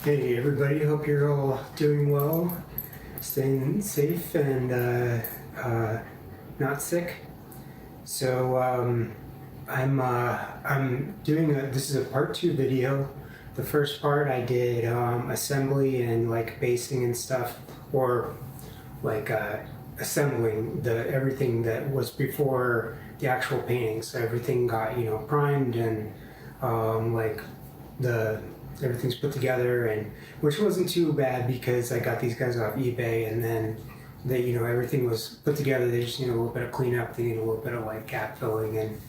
Hey everybody, hope you're all doing well, staying safe and not sick. So I'm doing this is a part 2 video. The first part I did assembly and like basing and stuff, or like assembling everything that was before the actual painting. So everything got primed and everything's put together, and which wasn't too bad because I got these guys off eBay, and then everything was put together. They just need a little bit of cleanup. They need a little bit of like gap filling and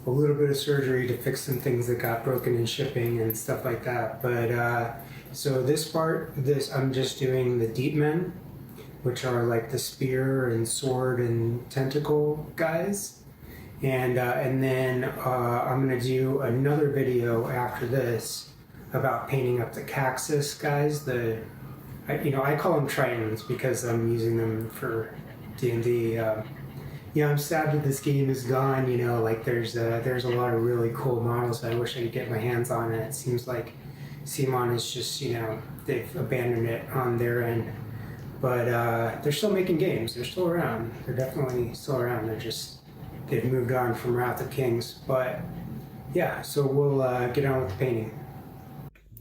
a little bit of surgery to fix some things that got broken in shipping and stuff like that. But so this part, I'm just doing the Deepmen, which are like the spear and sword and tentacle guys. And then I'm gonna do another video after this about painting up the Cactus guys. I call them Tritons because I'm using them for D&D. I'm sad that this game is gone. There's a lot of really cool models that I wish I could get my hands on, and it seems like CMON is just they've abandoned it on their end. But they're still making games. They're still around. They're definitely still around. They've moved on from Wrath of Kings. But yeah, so we'll get on with the painting.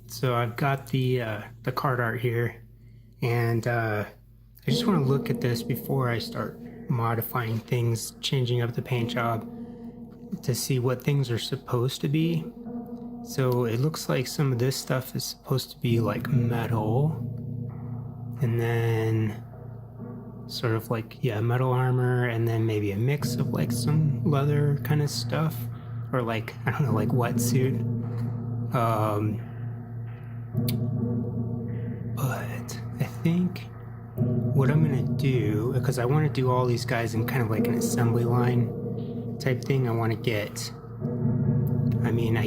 So I've got the card art here, and I just want to look at this before I start modifying things, changing up the paint job to see what things are supposed to be. So it looks like some of this stuff is supposed to be like metal, and then sort of like metal armor, and then maybe a mix of like some leather kind of stuff, or like I don't know, like wetsuit. But I think what I'm gonna do, because I want to do all these guys in kind of like an assembly line type thing, I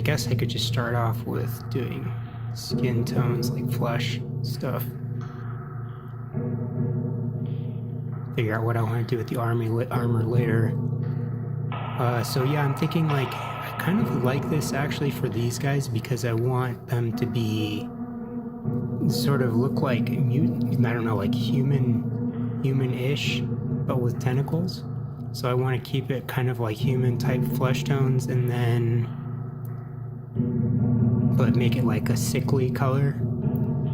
guess I could just start off with doing skin tones, like flesh stuff. Figure out what I want to do with the armor later. So yeah, I'm thinking like I kind of like this actually for these guys because I want them to be sort of look like like human-ish, but with tentacles. So I want to keep it kind of like human type flesh tones, and then but make it like a sickly color.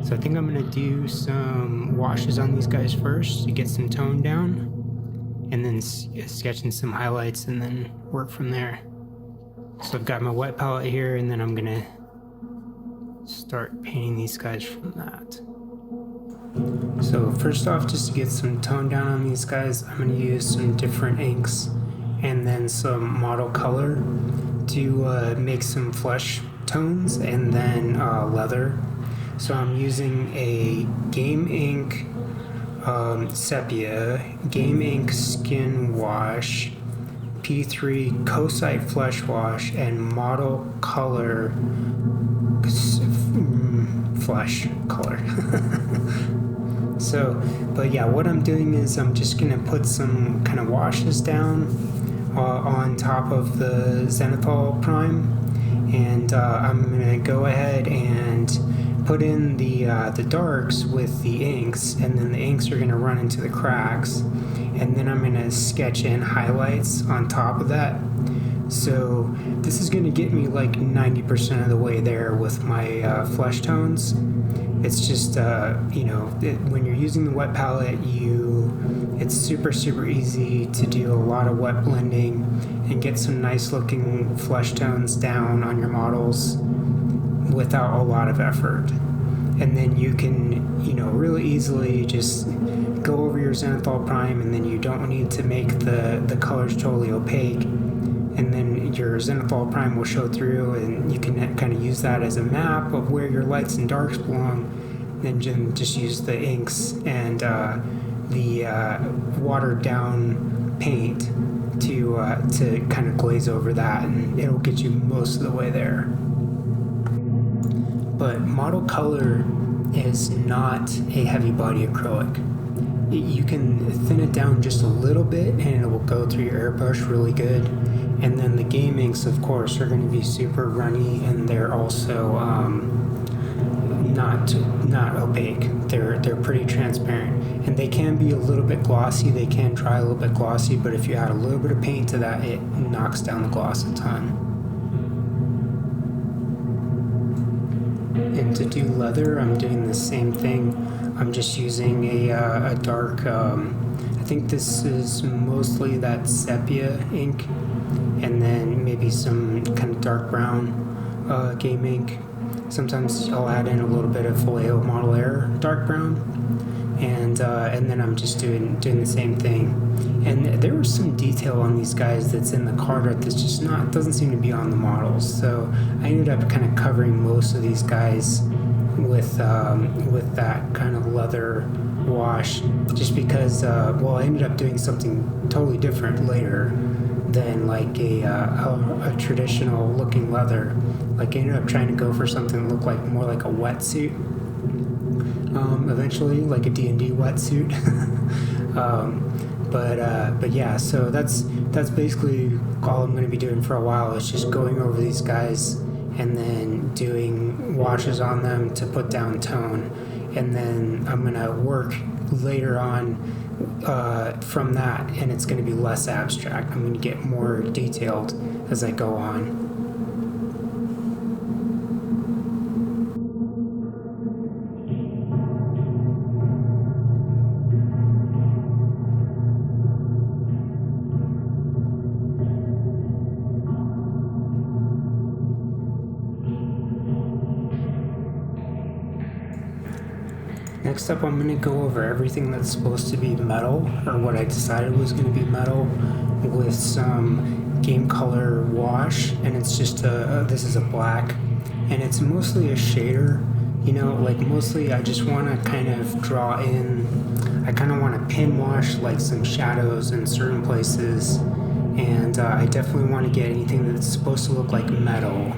So I think I'm gonna do some washes on these guys first to get some tone down, and then sketching some highlights, and then work from there. So I've got my wet palette here, and then I'm gonna start painting these guys from that. So first off, just to get some tone down on these guys, I'm going to use some different inks and then some model color to make some flesh tones, and then leather. So I'm using a Game Ink Sepia, Game Ink Skin Wash, P3 Cosite Flesh Wash, and Model Color Flesh Color. So, but yeah, what I'm doing is I'm just gonna put some kind of washes down on top of the zenithal prime, and I'm gonna go ahead and put in the darks with the inks, and then the inks are gonna run into the cracks, and then I'm gonna sketch in highlights on top of that. So this is going to get me like 90% of the way there with my flesh tones. It's just, when you're using the wet palette, it's super easy to do a lot of wet blending and get some nice looking flesh tones down on your models without a lot of effort. And then you can, really easily just go over your zenithal prime, and then you don't need to make the colors totally opaque. And then your zenithal prime will show through, and you can kind of use that as a map of where your lights and darks belong. Then just use the inks and the watered down paint to kind of glaze over that, and it'll get you most of the way there. But model color is not a heavy body acrylic. You can thin it down just a little bit, and it will go through your airbrush really good. And then the game inks, of course, are going to be super runny, and they're also not opaque. They're pretty transparent, and they can be a little bit glossy. They can dry a little bit glossy, but if you add a little bit of paint to that, it knocks down the gloss a ton. And to do leather, I'm doing the same thing. I'm just using a dark, I think this is mostly that sepia ink, and then maybe some kind of dark brown game ink. Sometimes I'll add in a little bit of Vallejo Model Air dark brown, and then I'm just doing the same thing. And there was some detail on these guys that's in the card art that's just doesn't seem to be on the models. So I ended up kind of covering most of these guys with that kind of leather wash, just because I ended up doing something totally different later than like a traditional looking leather. Like I ended up trying to go for something that looked like more like a wetsuit. Eventually, like a D&D wetsuit. But yeah, so that's basically all I'm going to be doing for a while. Is just going over these guys and then doing washes on them to put down tone, and then I'm going to work later on from that, and it's going to be less abstract. I'm going to get more detailed as I go on. Next up, I'm going to go over everything that's supposed to be metal, or what I decided was going to be metal, with some game color wash, and it's just this is a black, and it's mostly a shader, like mostly I just want to kind of draw in, I kind of want to pin wash like some shadows in certain places, and I definitely want to get anything that's supposed to look like metal.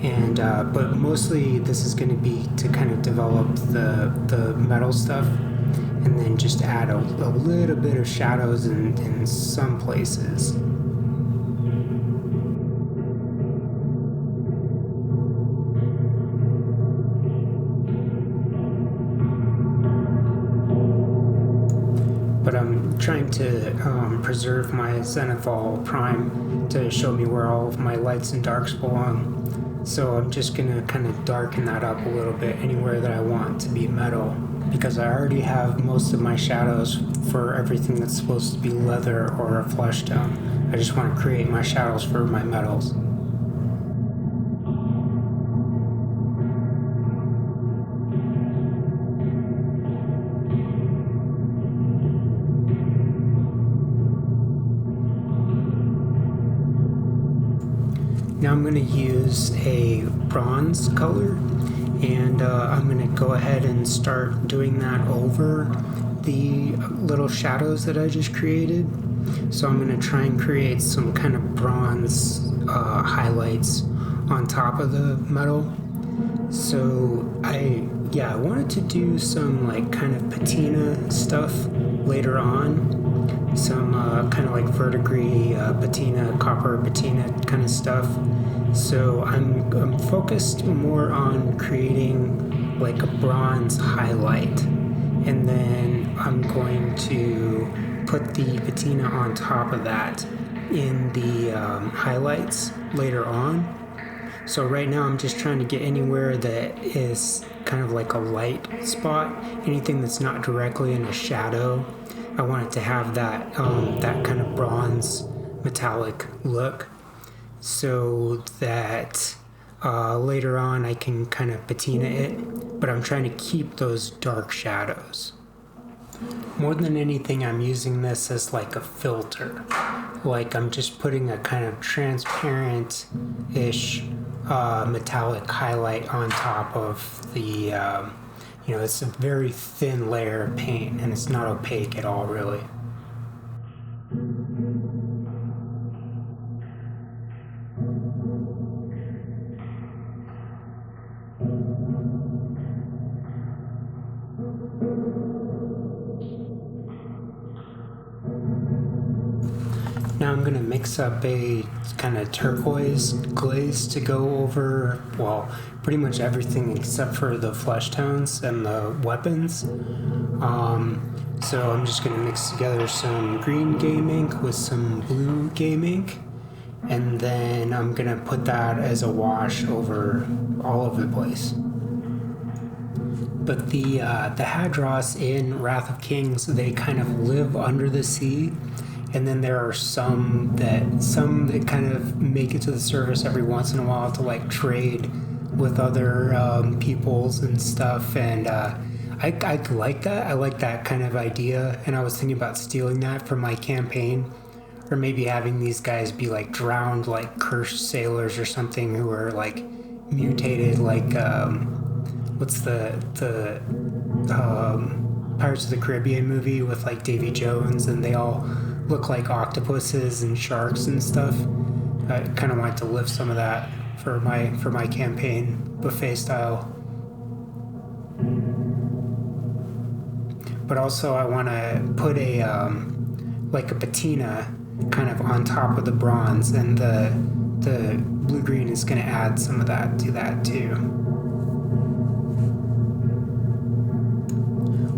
And but mostly this is going to be to kind of develop the metal stuff, and then just add a little bit of shadows in some places. But I'm trying to preserve my Zenithal Prime to show me where all of my lights and darks belong. So I'm just going to kind of darken that up a little bit anywhere that I want to be metal, because I already have most of my shadows for everything that's supposed to be leather or a flesh tone. I just want to create my shadows for my metals. Now I'm going to use a bronze color, and I'm going to go ahead and start doing that over the little shadows that I just created. So I'm going to try and create some kind of bronze highlights on top of the metal. So I wanted to do some like kind of patina stuff later on, some kind of like verdigris patina, copper patina kind of stuff. So I'm focused more on creating like a bronze highlight, and then I'm going to put the patina on top of that in the highlights later on. So right now I'm just trying to get anywhere that is kind of like a light spot, anything that's not directly in a shadow. I want it to have that that kind of bronze metallic look, so that later on I can kind of patina it, but I'm trying to keep those dark shadows. More than anything, I'm using this as like a filter. Like I'm just putting a kind of transparent-ish metallic highlight on top of the, it's a very thin layer of paint, and it's not opaque at all, really. Now I'm going to mix up a kind of turquoise glaze to go over, well, pretty much everything except for the flesh tones and the weapons. So I'm just going to mix together some green game ink with some blue game ink, and then I'm going to put that as a wash over all over the place. But the Hadross in Wrath of Kings, they kind of live under the sea, and then there are some that kind of make it to the surface every once in a while to like trade with other peoples and stuff. And I like that. I like that kind of idea, and I was thinking about stealing that for my campaign, or maybe having these guys be like drowned, like cursed sailors or something, who are like mutated, like what's the Pirates of the Caribbean movie with like Davy Jones, and they all look like octopuses and sharks and stuff. I kind of wanted to lift some of that for my campaign, buffet style. But also I want to put a like a patina kind of on top of the bronze, and the blue-green is going to add some of that to that too.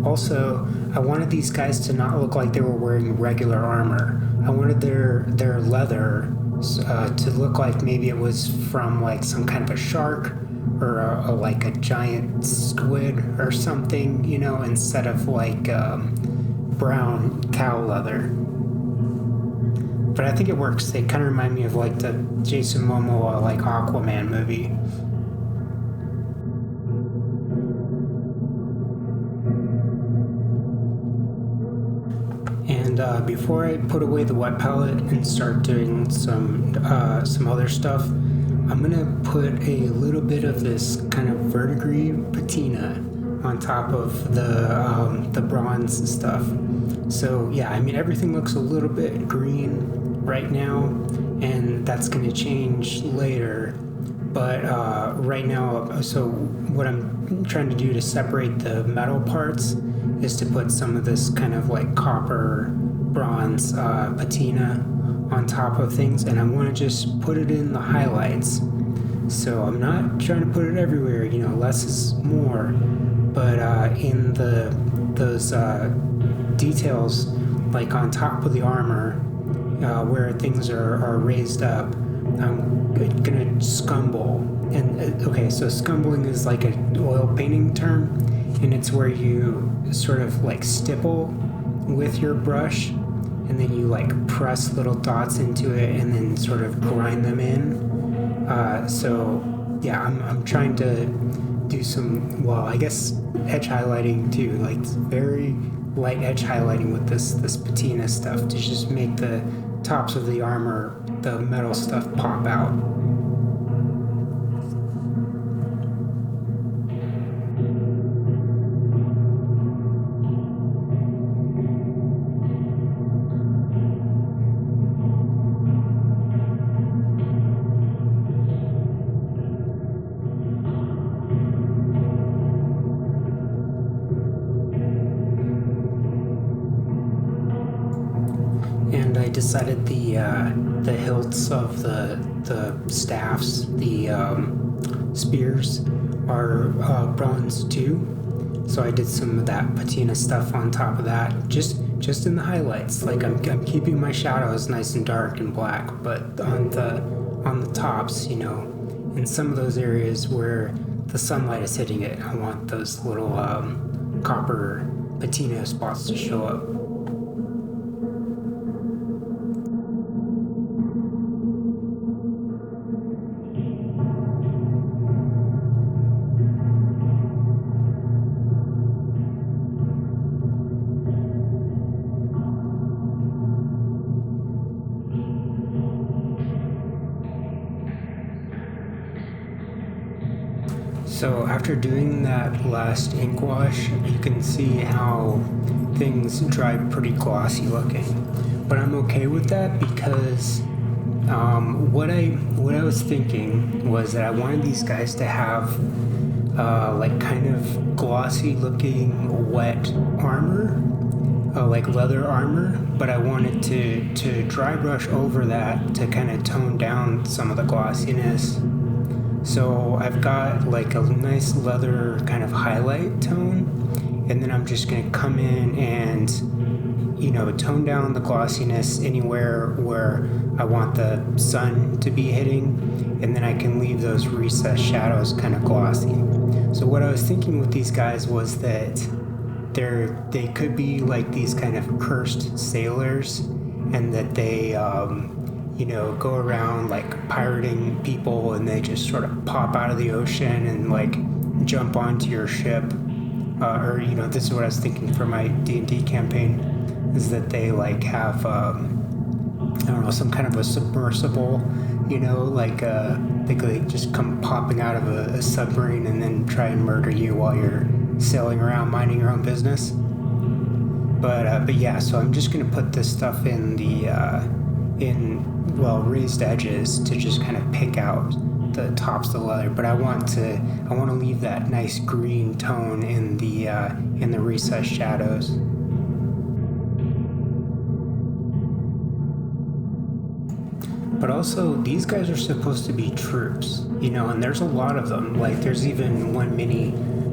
Also, I wanted these guys to not look like they were wearing regular armor. I wanted their leather to look like maybe it was from like some kind of a shark, or like a giant squid or something, you know, instead of like brown cow leather. But I think it works. They kind of remind me of like the Jason Momoa like Aquaman movie. And before I put away the wet palette and start doing some other stuff, I'm gonna put a little bit of this kind of verdigris patina on top of the bronze stuff. So yeah, I mean, everything looks a little bit green right now, and that's gonna change later. But right now, so what I'm trying to do to separate the metal parts is to put some of this kind of like copper bronze patina on top of things, and I want to just put it in the highlights. So I'm not trying to put it everywhere, you know, less is more, but in those details, like on top of the armor, where things are raised up, I'm gonna scumble. And okay, so scumbling is like an oil painting term, and it's where you sort of like stipple with your brush, and then you like press little dots into it and then sort of grind them in. So yeah, I'm trying to do some, well, I guess edge highlighting too, like very light edge highlighting with this patina stuff to just make the tops of the armor, the metal stuff, pop out. And I decided the hilts of the staffs, the spears, are bronze too. So I did some of that patina stuff on top of that, just in the highlights. Like I'm keeping my shadows nice and dark and black, but on the tops, you know, in some of those areas where the sunlight is hitting it, I want those little copper patina spots to show up. So after doing that last ink wash, you can see how things dry pretty glossy looking. But I'm okay with that because what I was thinking was that I wanted these guys to have like kind of glossy looking wet armor, like leather armor, but I wanted to dry brush over that to kind of tone down some of the glossiness. So I've got like a nice leather kind of highlight tone, and then I'm just going to come in and, you know, tone down the glossiness anywhere where I want the sun to be hitting, and then I can leave those recessed shadows kind of glossy. So what I was thinking with these guys was that they could be like these kind of cursed sailors, and that they you know, go around like pirating people, and they just sort of pop out of the ocean and like jump onto your ship, or, you know, this is what I was thinking for my D&D campaign, is that they like have I don't know, some kind of a submersible, you know, like they could just come popping out of a submarine and then try and murder you while you're sailing around minding your own business. But yeah, so I'm just gonna put this stuff in the raised edges to just kind of pick out the tops of the leather. But I want to leave that nice green tone in the recessed shadows. But also, these guys are supposed to be troops, you know, and there's a lot of them. Like, there's even one mini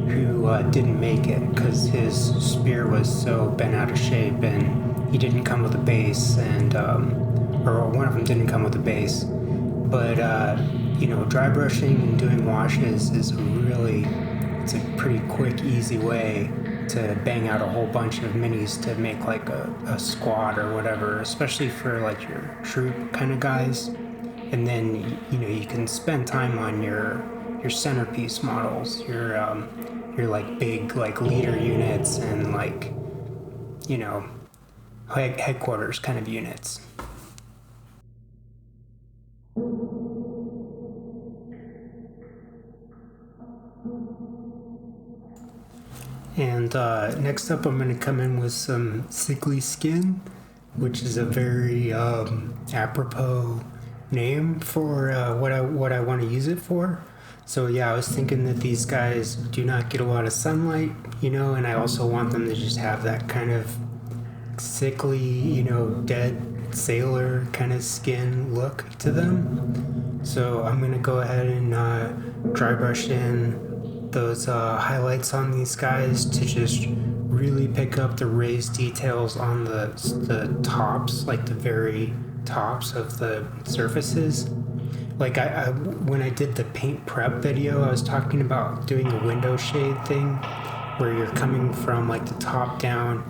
who didn't make it because his spear was so bent out of shape, and he didn't come with a base, and or one of them didn't come with a base. But you know, dry brushing and doing washes is it's a pretty quick, easy way to bang out a whole bunch of minis to make like a squad or whatever, especially for like your troop kind of guys. And then, you know, you can spend time on your centerpiece models, your like big like leader units, and like, you know, headquarters kind of units. And next up, I'm going to come in with some sickly skin, which is a very apropos name for what I want to use it for. So yeah, I was thinking that these guys do not get a lot of sunlight, you know, and I also want them to just have that kind of sickly, you know, dead sailor kind of skin look to them. So I'm going to go ahead and dry brush in those highlights on these guys to just really pick up the raised details on the tops, like the very tops of the surfaces. Like I when I did the paint prep video, I was talking about doing a window shade thing where you're coming from like the top down,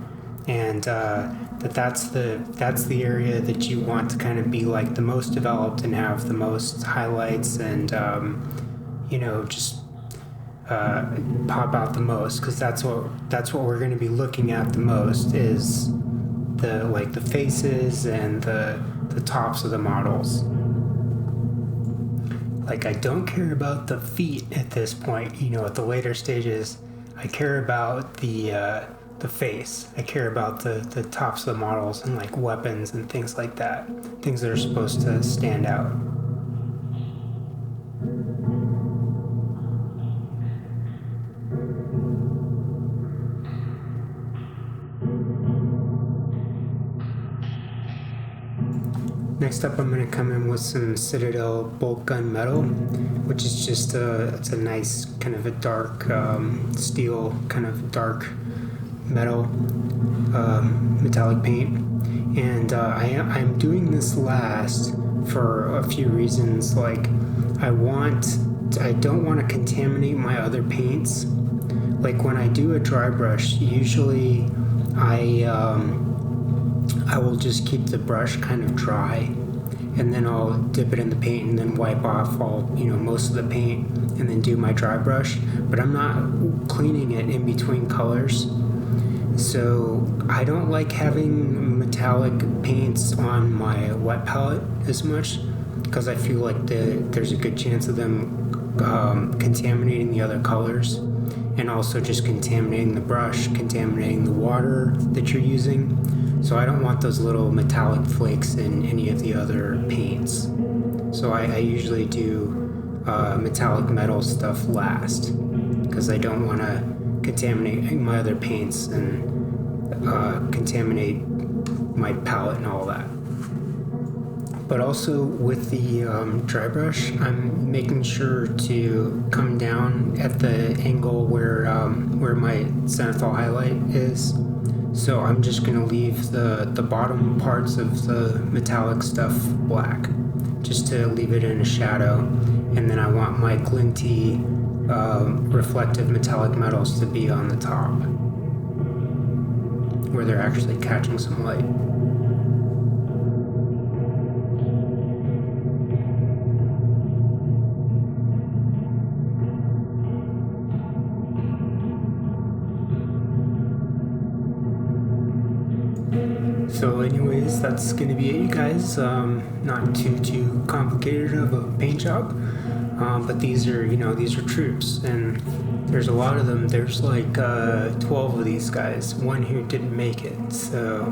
and that's the area that you want to kind of be like the most developed and have the most highlights, and you know, just pop out the most, because that's what we're going to be looking at the most, is the faces and the tops of the models. Like, I don't care about the feet at this point, you know, at the later stages. I care about the face. I care about the tops of the models and like weapons and things like that. Things that are supposed to stand out. Next up, I'm going to come in with some Citadel bolt gun metal, which is just it's a nice kind of a dark steel, kind of dark metal, metallic paint. And I'm doing this last for a few reasons. Like, I don't want to contaminate my other paints. Like, when I do a dry brush, usually I will just keep the brush kind of dry, and then I'll dip it in the paint and then wipe off most of the paint and then do my dry brush. But I'm not cleaning it in between colors. So I don't like having metallic paints on my wet palette as much, because I feel like there's a good chance of them contaminating the other colors, and also just contaminating the brush, contaminating the water that you're using. So I don't want those little metallic flakes in any of the other paints. So I usually do metallic metal stuff last, because I don't want to contaminate my other paints and contaminate my palette and all that. But also with the dry brush, I'm making sure to come down at the angle where my zenithal highlight is. So I'm just going to leave the bottom parts of the metallic stuff black, just to leave it in a shadow. And then I want my glinty reflective metallic metals to be on the top, where they're actually catching some light. So anyways, that's going to be it, you guys. Not too complicated of a paint job, but these are troops, and there's a lot of them. There's like 12 of these guys, one who didn't make it. So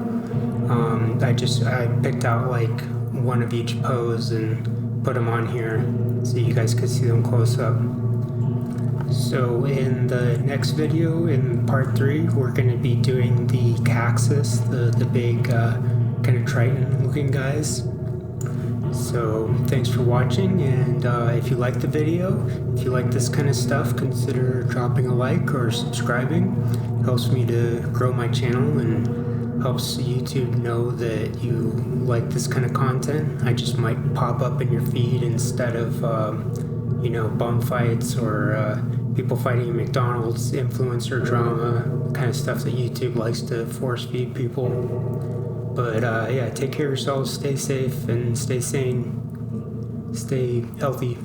I picked out like one of each pose and put them on here so you guys could see them close up. So in the next video, in part 3, we're going to be doing the Caxus, the big kind of Triton looking guys. So thanks for watching, and if you like the video, if you like this kind of stuff, consider dropping a like or subscribing. It helps me to grow my channel and helps YouTube know that you like this kind of content. I just might pop up in your feed instead of bum fights or people fighting at McDonald's, influencer drama, kind of stuff that YouTube likes to force feed people. But yeah, take care of yourselves, stay safe and stay sane, stay healthy.